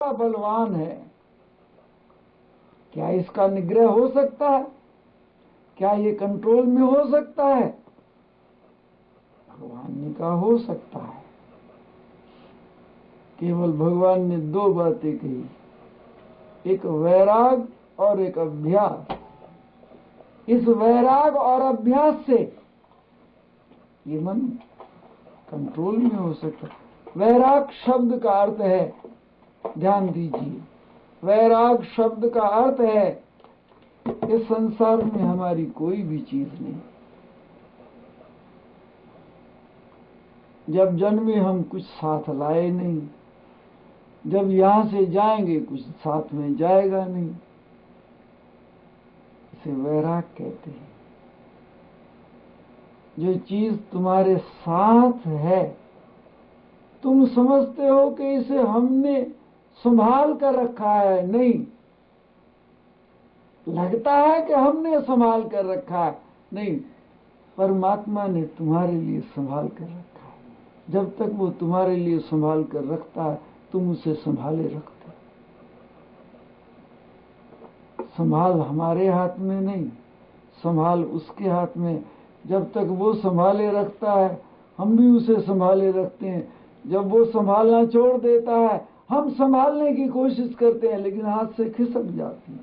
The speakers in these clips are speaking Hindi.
बलवान है, क्या इसका निग्रह हो सकता है? क्या ये कंट्रोल में हो सकता है? भगवान ने कहा हो सकता है। केवल भगवान ने दो बातें कही, एक वैराग और एक अभ्यास। इस वैराग और अभ्यास से ये मन कंट्रोल में हो सकता है। वैराग शब्द का अर्थ है, ध्यान दीजिए, वैराग शब्द का अर्थ है इस संसार में हमारी कोई भी चीज नहीं। जब जन्मे हम कुछ साथ लाए नहीं, जब यहां से जाएंगे कुछ साथ में जाएगा नहीं। इसे वैराग कहते हैं। जो चीज तुम्हारे साथ है, तुम समझते हो कि इसे हमने संभाल कर रखा है, नहीं, लगता है कि हमने संभाल कर रखा है, नहीं, परमात्मा ने तुम्हारे लिए संभाल कर रखा है। जब तक वो तुम्हारे लिए संभाल कर रखता है, तुम उसे संभाले रखते। संभाल हमारे हाथ में नहीं, संभाल उसके हाथ में। जब तक वो संभाले रखता है, हम भी उसे संभाले रखते हैं। जब वो संभालना छोड़ देता है, हम संभालने की कोशिश करते हैं, लेकिन हाथ से खिसक जाती है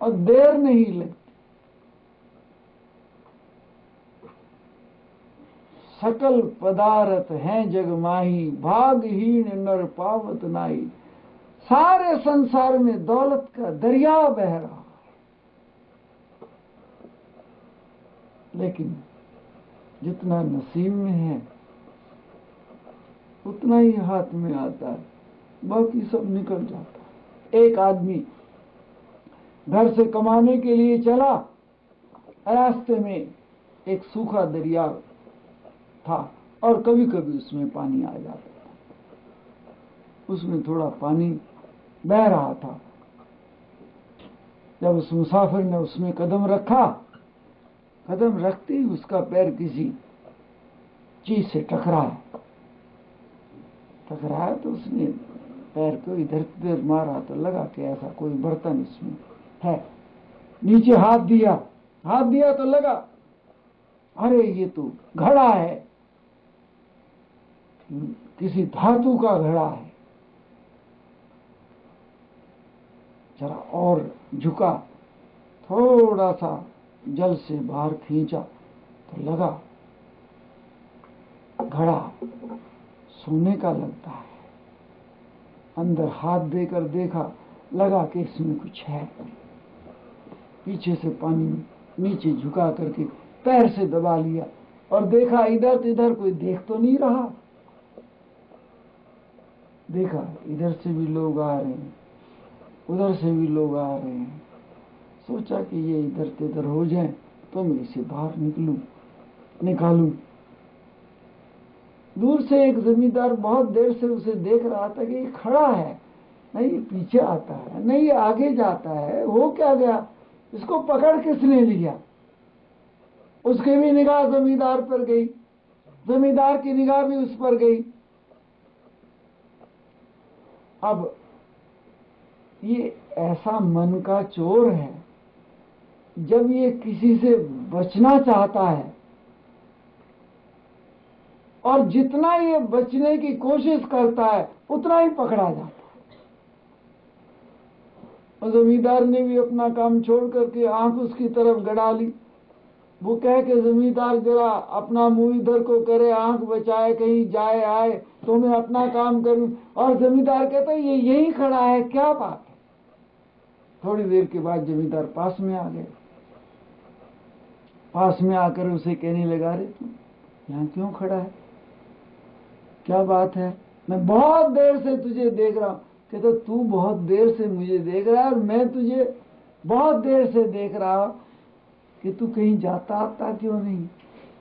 और देर नहीं लगती। सकल पदार्थ हैं जग माही, भागहीन नर पावत नाई। सारे संसार में दौलत का दरिया बह रहा, लेकिन जितना नसीब में है उतना ही हाथ में आता है, बाकी सब निकल जाता है। एक आदमी घर से कमाने के लिए चला, रास्ते में एक सूखा दरिया था और कभी कभी उसमें पानी आ जाता था। उसमें थोड़ा पानी बह रहा था। जब उस मुसाफिर ने उसमें कदम रखा, कदम रखते ही उसका पैर किसी चीज से टकराया तो उसने पैर को इधर उधर मारा तो लगा कि ऐसा कोई बर्तन इसमें है। नीचे हाथ दिया तो लगा अरे ये तो घड़ा है, किसी धातु का घड़ा है। जरा और झुका, थोड़ा सा जल से बाहर खींचा तो लगा घड़ा सोने का लगता है। अंदर हाथ देकर देखा, लगा कि इसमें कुछ है। पीछे से पानी नीचे झुका करके पैर से दबा लिया और देखा इधर इधर कोई देख तो नहीं रहा। देखा इधर से भी लोग आ रहे हैं, उधर से भी लोग आ रहे हैं। सोचा कि ये इधर से इधर हो जाए तो मैं इसे बाहर निकालूं। दूर से एक जमींदार बहुत देर से उसे देख रहा था कि ये खड़ा है, नहीं ये पीछे आता है, नहीं ये आगे जाता है, हो क्या गया, इसको पकड़ किसने लिया। उसकी भी निगाह जमींदार पर गई, जमींदार की निगाह भी उस पर गई। अब ये ऐसा मन का चोर है, जब ये किसी से बचना चाहता है और जितना ये बचने की कोशिश करता है उतना ही पकड़ा जाता है। और जमींदार ने भी अपना काम छोड़ करके आंख उसकी तरफ गड़ा ली। वो कह के जमींदार जरा अपना मुंह इधर को करे, आंख बचाए, कहीं जाए आए तो मैं अपना काम करूं। और जमींदार कहता है ये यही खड़ा है, क्या बात है। थोड़ी देर के बाद जमींदार पास में आ गए। पास में आकर उसे कहने लगा, अरे तू यहाँ क्यों खड़ा है, क्या बात है, मैं बहुत देर से तुझे देख रहा हूं। कहता तू बहुत देर से मुझे देख रहा है और मैं तुझे बहुत देर से देख रहा हूं कि तू कहीं जाता आता क्यों नहीं।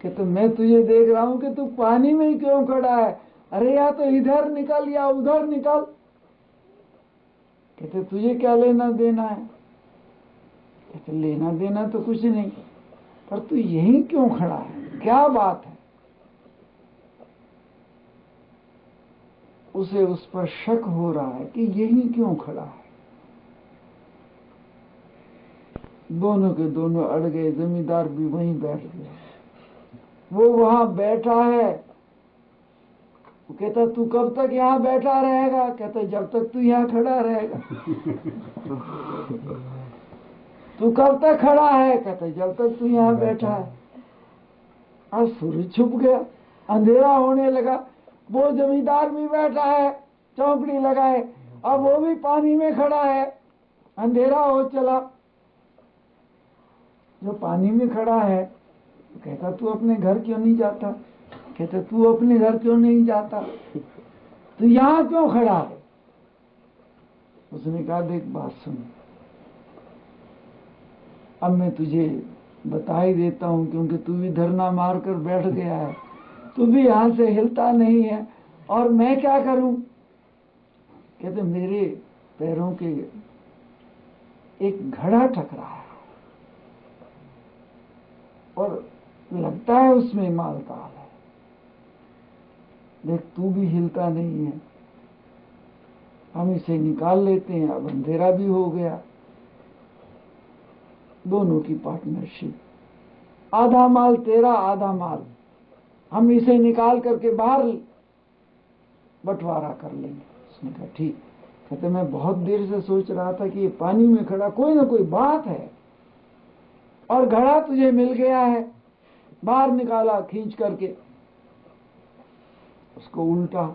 कहता मैं तुझे देख रहा हूं कि तू पानी में ही क्यों खड़ा है, अरे या तो इधर निकल या उधर निकल। कहते तुझे क्या लेना देना है। कहते लेना देना तो कुछ नहीं, पर तू यहीं क्यों खड़ा है, क्या बात है। उसे उस पर शक हो रहा है कि यही क्यों खड़ा है। दोनों के दोनों अड़ गए, जमींदार भी वहीं बैठ गया। वो वहां बैठा है, वो कहता तू कब तक यहाँ बैठा रहेगा? कहता जब तक तू यहाँ खड़ा रहेगा। तू कब तक खड़ा है? कहता जब तक तू यहाँ बैठा है। अब सूरज छुप गया, अंधेरा होने लगा। वो जमींदार भी बैठा है चौकड़ी लगाए, अब वो भी पानी में खड़ा है, अंधेरा हो चला। जो पानी में खड़ा है कहता तू अपने घर क्यों नहीं जाता? कहते तू अपने घर क्यों नहीं जाता? तू यहाँ क्यों खड़ा है? उसने कहा देख बात सुन, अब मैं तुझे बता ही देता हूं, क्योंकि तू भी धरना मार कर बैठ गया है, तू भी यहां से हिलता नहीं है, और मैं क्या करूं? कहते मेरे पैरों के एक घड़ा टकरा है और लगता है उसमें मालताल है। देख तू भी हिलता नहीं है, हम इसे निकाल लेते हैं, अब अंधेरा भी हो गया। दोनों की पार्टनरशिप, आधा माल तेरा आधा माल, हम इसे निकाल करके बाहर बंटवारा कर लेंगे। उसने कहा ठीक। कहते मैं बहुत देर से सोच रहा था कि ये पानी में खड़ा कोई ना कोई बात है, और घड़ा तुझे मिल गया है। बाहर निकाला खींच करके, उसको उल्टा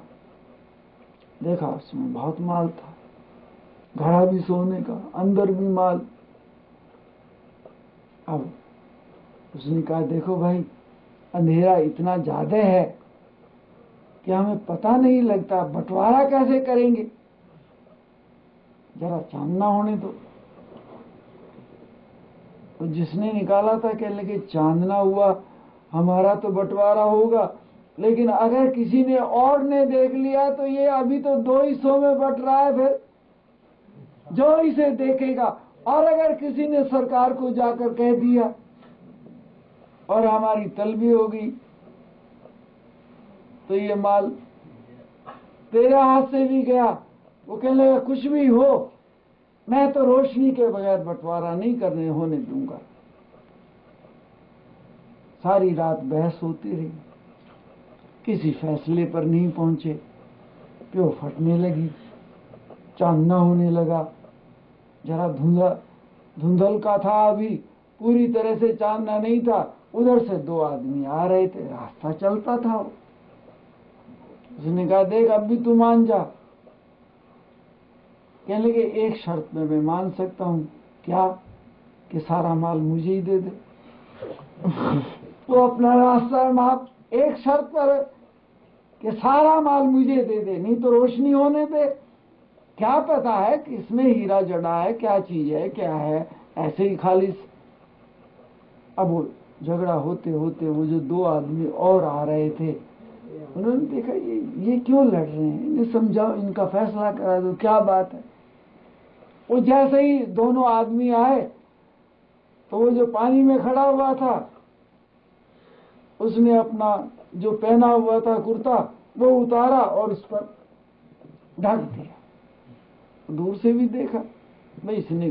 देखा, उसमें बहुत माल था, घड़ा भी सोने का, अंदर भी माल। अब उसने कहा देखो भाई, अंधेरा इतना ज्यादा है कि हमें पता नहीं लगता, बंटवारा कैसे करेंगे? जरा चांदना होने दो। तो जिसने निकाला था कहने लगे चांदना हुआ हमारा तो बंटवारा होगा, लेकिन अगर किसी ने और ने देख लिया तो ये अभी तो 2 हिस्सों में बंट रहा है, फिर जो इसे देखेगा, और अगर किसी ने सरकार को जाकर कह दिया और हमारी तलबी होगी तो ये माल तेरे हाथ से भी गया। वो कहने लगा कुछ भी हो, मैं तो रोशनी के बगैर बंटवारा नहीं करने होने दूंगा। सारी रात बहस होती रही, किसी फैसले पर नहीं पहुंचे। प्यो फटने लगी, चांदना होने लगा, जरा धुंधल का था, अभी पूरी तरह से चांदना नहीं था। उधर से 2 आदमी आ रहे थे, रास्ता चलता था। उसने कहा देख अब भी तू मान जा। कहने लगे एक शर्त में मैं मान सकता हूं। क्या? कि सारा माल मुझे ही दे दे। तो अपना रास्ता माप, एक शर्त पर कि सारा माल मुझे दे दे, नहीं तो रोशनी होने दे। क्या पता है कि इसमें हीरा जड़ा है, क्या चीज है, क्या है, ऐसे ही खाली। अब वो झगड़ा होते होते वो जो 2 आदमी और आ रहे थे, उन्होंने देखा ये क्यों लड़ रहे हैं, इन्हें समझाओ, इनका फैसला करा दो, क्या बात है। वो जैसे ही दोनों आदमी आए तो वो जो पानी में खड़ा हुआ था उसने अपना जो पहना हुआ था कुर्ता वो उतारा और उस पर ढक दिया। दूर से भी देखा भाई इसने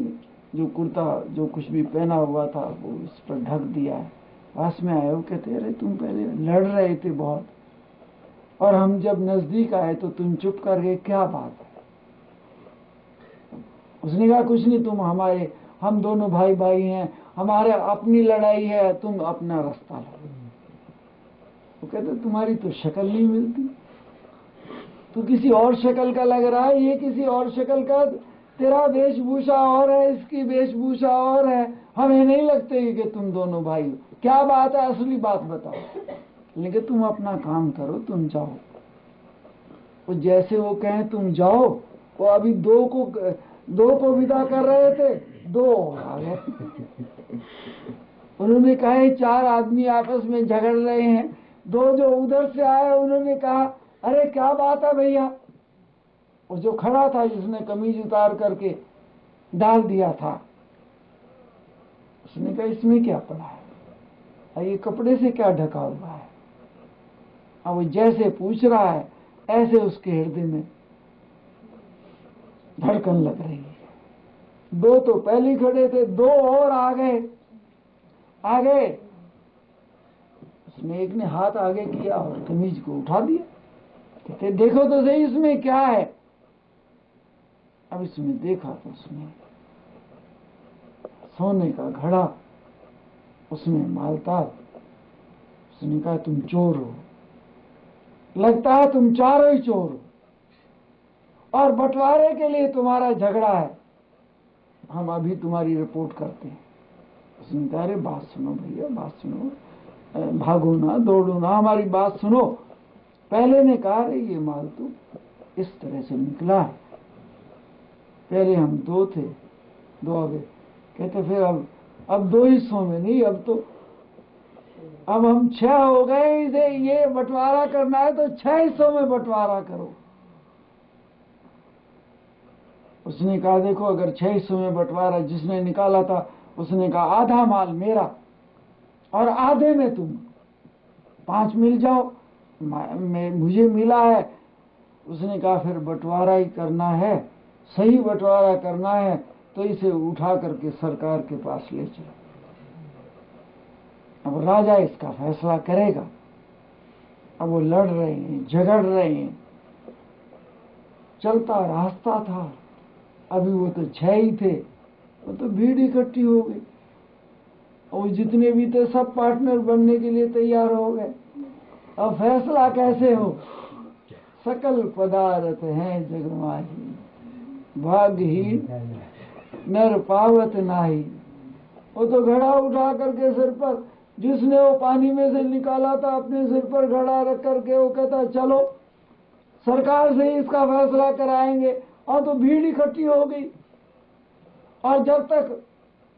जो कुर्ता जो कुछ भी पहना हुआ था वो इस पर ढक दिया है। पास में आए, वो कहते अरे तुम पहले लड़ रहे थे बहुत, और हम जब नजदीक आए तो तुम चुप कर गए, क्या बात है? उसने कहा कुछ नहीं, हम दोनों भाई भाई हैं, हमारे अपनी लड़ाई है, तुम अपना रास्ता लो। वो कहते तुम्हारी तो शक्ल नहीं मिलती, तू किसी और शक्ल का लग रहा है, ये किसी और शक्ल का, तेरा वेशभूषा और है, इसकी वेशभूषा और है, हमें नहीं लगते कि तुम दोनों भाई हो। क्या बात है, असली बात बताओ। लेकिन तुम अपना काम करो, तुम जाओ। वो जैसे वो कहें तुम जाओ, वो अभी 2 को विदा कर रहे थे, 2 और आ गए। उन्होंने कहा 4 आदमी आपस में झगड़ रहे हैं। 2 जो उधर से आए उन्होंने कहा अरे क्या बात है भैया। वो जो खड़ा था जिसने कमीज उतार करके डाल दिया था, उसने कहा इसमें क्या पड़ा है, ये कपड़े से क्या ढका हुआ है? अब वो जैसे पूछ रहा है ऐसे उसके हृदय में धड़कन लग रही है। दो तो पहले खड़े थे, दो और आ गए। उसने एक ने हाथ आगे किया और कमीज को उठा दिया, कहते देखो तो सही इसमें क्या है। अब इसमें देखा तो उसमें सोने का घड़ा, उसमें मालताल। उसने कहा तुम चोर हो, लगता है तुम चारों ही चोर हो, और बंटवारे के लिए तुम्हारा झगड़ा है, हम अभी तुम्हारी रिपोर्ट करते हैं। उसने कहा अरे बात सुनो भैया, बात सुनो, भागो ना, दौड़ो ना, हमारी बात सुनो। पहले ने कहा अरे ये माल तो इस तरह से निकला है, पहले हम दो थे, दो आ गए। कहते फिर अब दो हिस्सों में नहीं, अब हम 6 हो गए, इसे ये बंटवारा करना है तो 6 हिस्सों में बंटवारा करो। उसने कहा देखो अगर 6 हिस्सों में बंटवारा, जिसने निकाला था उसने कहा आधा माल मेरा और आधे में तुम, 5 मिल जाओ, मुझे मिला है। उसने कहा फिर बंटवारा ही करना है, सही बंटवारा करना है तो इसे उठा करके सरकार के पास ले चलो, अब राजा इसका फैसला करेगा। अब वो लड़ रहे हैं, झगड़ रहे हैं, चलता रास्ता था, अभी वो तो 6 ही थे, वो तो भीड़ इकट्ठी हो गई, और जितने भी थे सब पार्टनर बनने के लिए तैयार हो गए। अब फैसला कैसे हो? सकल पदार्थ हैं जग माही, भाग्यहीन नर पावत नाही। वो तो घड़ा उठा करके सिर पर, जिसने वो पानी में से निकाला था अपने सिर पर घड़ा रख करके वो कहता चलो सरकार से इसका फैसला कराएंगे, और तो भीड़ इकट्ठी हो गई। और जब तक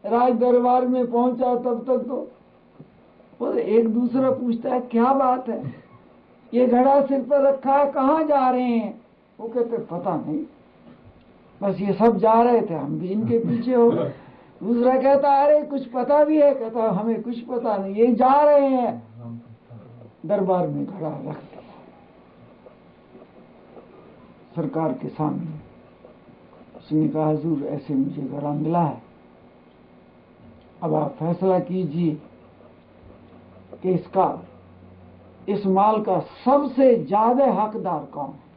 राज दरबार में पहुंचा तब तक तो वो एक दूसरा पूछता है क्या बात है, ये घड़ा सिर पर रखा है, कहाँ जा रहे हैं? वो कहते पता नहीं, बस ये सब जा रहे थे, हम भी इनके पीछे हो गए। दूसरा कहता अरे कुछ पता भी है? कहता हमें कुछ पता नहीं, ये जा रहे हैं। दरबार में घड़ा रख दिया सरकार के सामने। उसने कहा हुजूर ऐसे मुझे घड़ा मिला है, अब आप फैसला कीजिए कि इस माल का सबसे ज्यादा हकदार कौन है।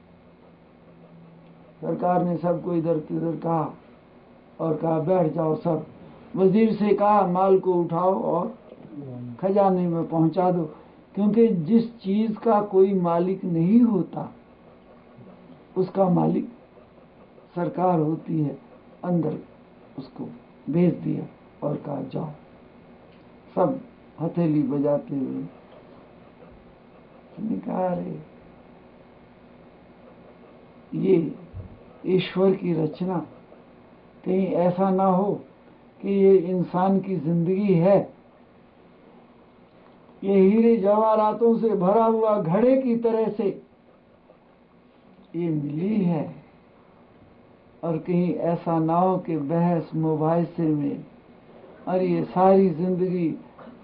सरकार ने सबको इधर उधर कहा और कहा बैठ जाओ सब। वजीर से कहा माल को उठाओ और खजाने में पहुंचा दो, क्योंकि जिस चीज का कोई मालिक नहीं होता उसका मालिक सरकार होती है। अंदर उसको भेज दिया और कहा जाओ। सब हथेली बजाते हुए कहा अरे ये ईश्वर की रचना, कहीं ऐसा ना हो कि ये इंसान की जिंदगी है, ये हीरे जवाहरातों से भरा हुआ घड़े की तरह से ये मिली है, और कहीं ऐसा ना हो कि बहस मुबाहिसे में और ये सारी जिंदगी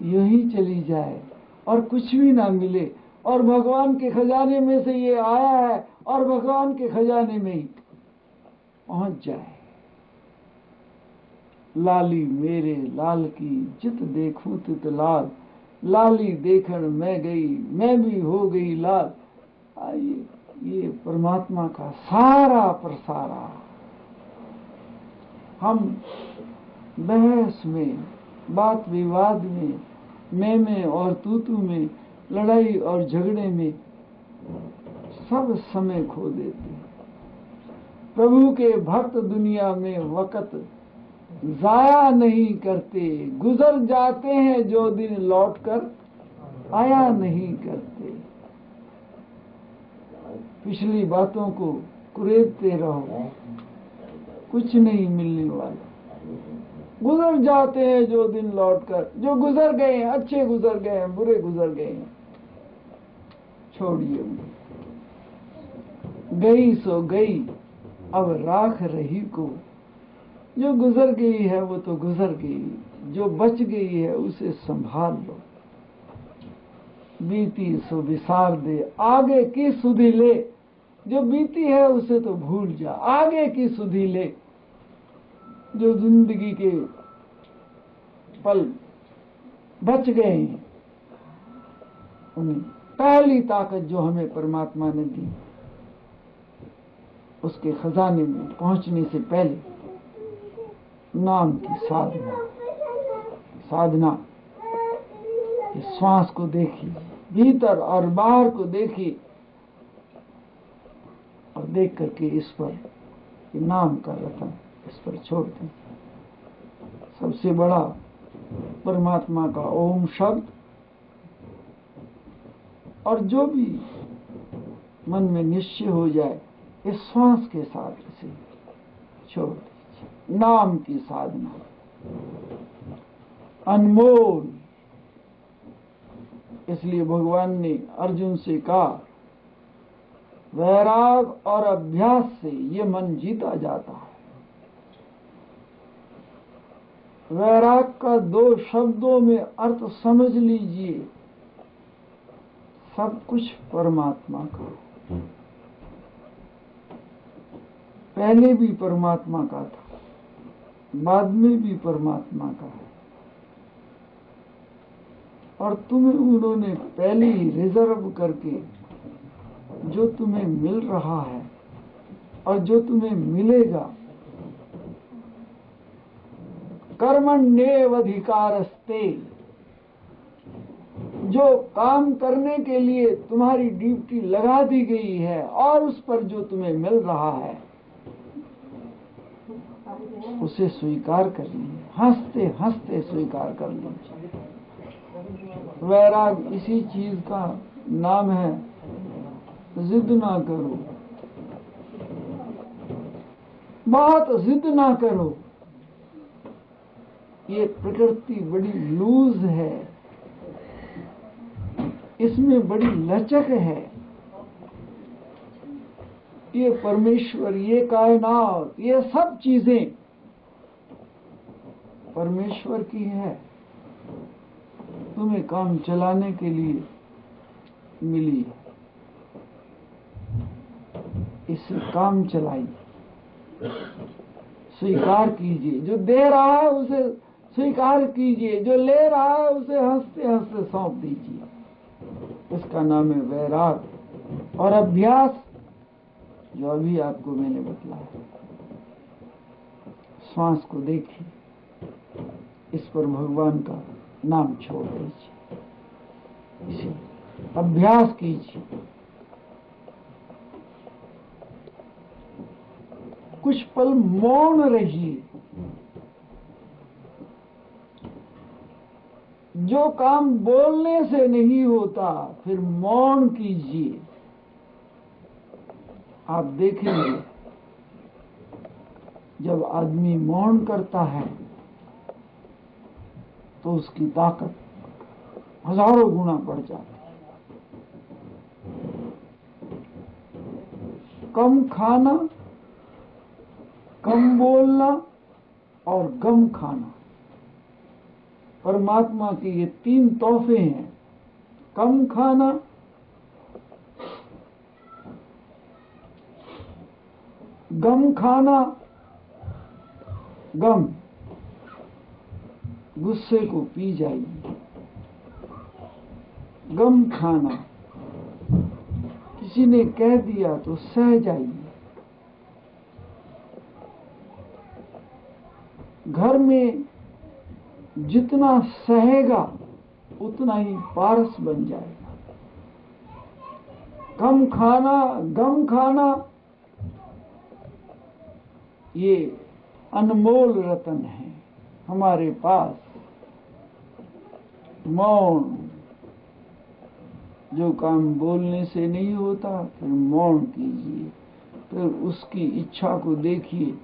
यूं ही चली जाए और कुछ भी ना मिले, और भगवान के खजाने में से ये आया है और भगवान के खजाने में ही पहुंच जाए। लाली मेरे लाल की जित देखूं तित लाल, लाली देखण मैं गई मैं भी हो गई लाल। ये परमात्मा का सारा प्रसारा। हम बहस में, बात विवाद में, मैं और तू में, लड़ाई और झगड़े में सब समय खो देते हैं। प्रभु के भक्त दुनिया में वक्त जाया नहीं करते, गुजर जाते हैं जो दिन लौटकर आया नहीं करते। पिछली बातों को कुरेदते रहो, कुछ नहीं मिलने वाला। गुजर जाते हैं जो दिन लौटकर, जो गुजर गए हैं, अच्छे गुजर गए हैं, बुरे गुजर गए हैं, छोड़िए उन्हें। गई सो गई अब राख रही को, जो गुजर गई है वो तो गुजर गई, जो बच गई है उसे संभाल लो। बीती सो विसार दे, आगे की सुधि ले, जो बीती है उसे तो भूल जा, आगे की सुधि ले। जो जिंदगी के पल बच गए हैं, उन्हें पहली ताकत जो हमें परमात्मा ने दी, उसके खजाने में पहुंचने से पहले नाम की साधना इस श्वास को देखिए, भीतर और बाहर को देखिए, और देख करके इस पर नाम का रतन इस पर छोड़ दें। सबसे बड़ा परमात्मा का ओम शब्द, और जो भी मन में निश्चय हो जाए इस श्वास के साथ इसे छोड़ दीजिए। नाम की साधना अनमोल, इसलिए भगवान ने अर्जुन से कहा, वैराग और अभ्यास से ये मन जीता जाता है। वैराग का 2 शब्दों में अर्थ समझ लीजिए, सब कुछ परमात्मा का, पहले भी परमात्मा का था, बाद में भी परमात्मा का है, और तुम्हें उन्होंने पहले ही रिजर्व करके जो तुम्हें मिल रहा है और जो तुम्हें मिलेगा, कर्मण्येवाधिकारस्ते, जो काम करने के लिए तुम्हारी ड्यूटी लगा दी गई है और उस पर जो तुम्हें मिल रहा है उसे स्वीकार कर लीजिए, हंसते हंसते स्वीकार कर लीजिए। वैराग इसी चीज का नाम है, जिद ना करो, बहुत जिद ना करो। ये प्रकृति बड़ी लूज है, इसमें बड़ी लचक है। ये परमेश्वर, ये कायनात, ये सब चीजें परमेश्वर की है, तुम्हें काम चलाने के लिए मिली है। इसे काम चलाइए, स्वीकार कीजिए। जो दे रहा है उसे स्वीकार कीजिए, जो ले रहा है उसे हंसते हंसते सौंप दीजिए। इसका नाम है वैराग। और अभ्यास जो अभी आपको मैंने बतलाया, श्वास को देखिए, इस पर भगवान का नाम छोड़ दीजिए, इसे अभ्यास कीजिए। कुछ पल मौन रहिए। जो काम बोलने से नहीं होता फिर मौन कीजिए। आप देखेंगे जब आदमी मौन करता है तो उसकी ताकत हजारों गुना बढ़ जाती है। कम खाना, कम बोलना और गम खाना, परमात्मा के ये 3 तोहफे हैं। कम खाना, गम खाना, गम गुस्से को पी जाइए। गम खाना, किसी ने कह दिया तो सह जाइए। घर में जितना सहेगा उतना ही पारस बन जाएगा। कम खाना, गम खाना, ये अनमोल रतन है हमारे पास। मौन, जो काम बोलने से नहीं होता फिर मौन कीजिए, फिर उसकी इच्छा को देखिए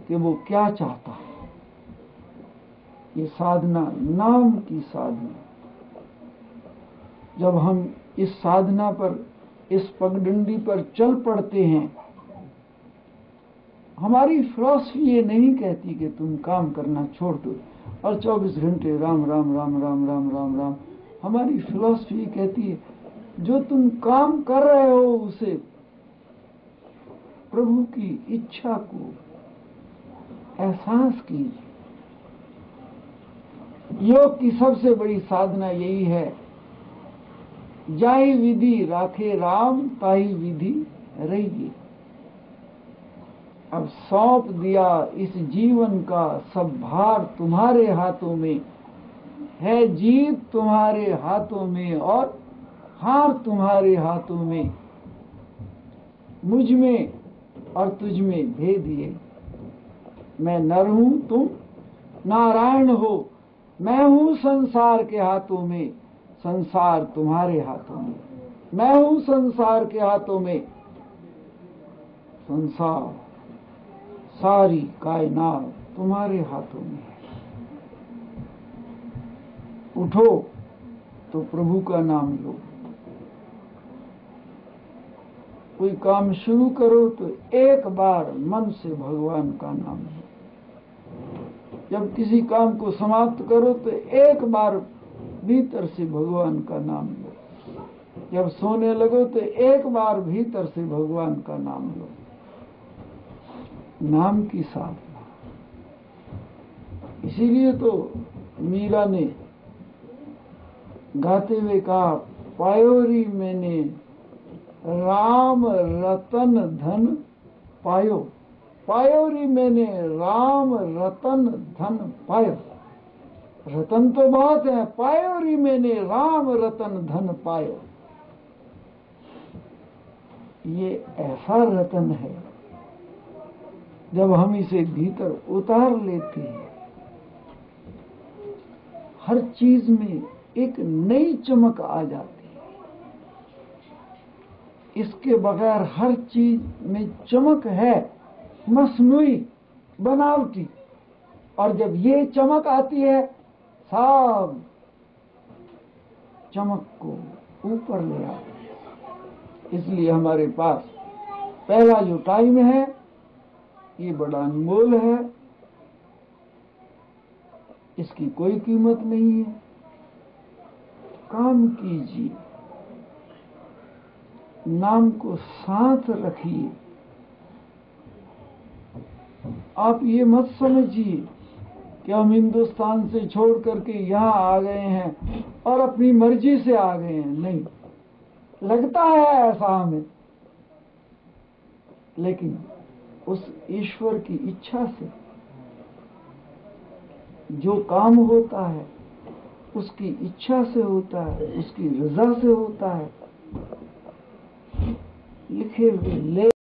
कि वो क्या चाहता है। ये साधना, नाम की साधना, जब हम इस साधना पर, इस पगडंडी पर चल पड़ते हैं, हमारी फिलॉसफी ये नहीं कहती कि तुम काम करना छोड़ दो और 24 घंटे राम राम राम राम राम राम राम। हमारी फिलॉसफी कहती है जो तुम काम कर रहे हो उसे प्रभु की इच्छा को एहसास कीजिए। योग की सबसे बड़ी साधना यही है, जाहि विधि राखे राम ताहि विधि रहिए। अब सौंप दिया इस जीवन का सब भार तुम्हारे हाथों में है, जीत तुम्हारे हाथों में और हार तुम्हारे हाथों में। मुझ में और तुझ में भेद ये, मैं नर हूं तुम नारायण हो, मैं हूं संसार के हाथों में, संसार तुम्हारे हाथों में। मैं हूं संसार के हाथों में, संसार सारी कायनात तुम्हारे हाथों में है। उठो तो प्रभु का नाम लो, कोई काम शुरू करो तो एक बार मन से भगवान का नाम लो। जब किसी काम को समाप्त करो तो एक बार भीतर से भगवान का नाम लो। जब सोने लगो तो एक बार भीतर से भगवान का नाम लो। नाम की साधना। इसीलिए तो मीरा ने गाते हुए कहा, पायोरी मैंने राम रतन धन पायो, पायोरी मैंने राम रतन धन पायो। रतन तो बहुत है, पायोरी मैंने राम रतन धन पायो। ये ऐसा रतन है जब हम इसे भीतर उतार लेते हैं, हर चीज में एक नई चमक आ जाती है। इसके बगैर हर चीज में चमक है मसनूई, बनावटी, और जब ये चमक आती है सब चमक को ऊपर ले आती है। इसलिए हमारे पास पहला जो टाइम है ये बड़ा अनमोल है, इसकी कोई कीमत नहीं है। काम कीजिए, नाम को साथ रखिए। आप ये मत समझिए कि हम हिंदुस्तान से छोड़ करके यहाँ आ गए हैं और अपनी मर्जी से आ गए हैं। नहीं, लगता है ऐसा हमें, लेकिन उस ईश्वर की इच्छा से जो काम होता है उसकी इच्छा से होता है, उसकी रजा से होता है। लिखे हुए ले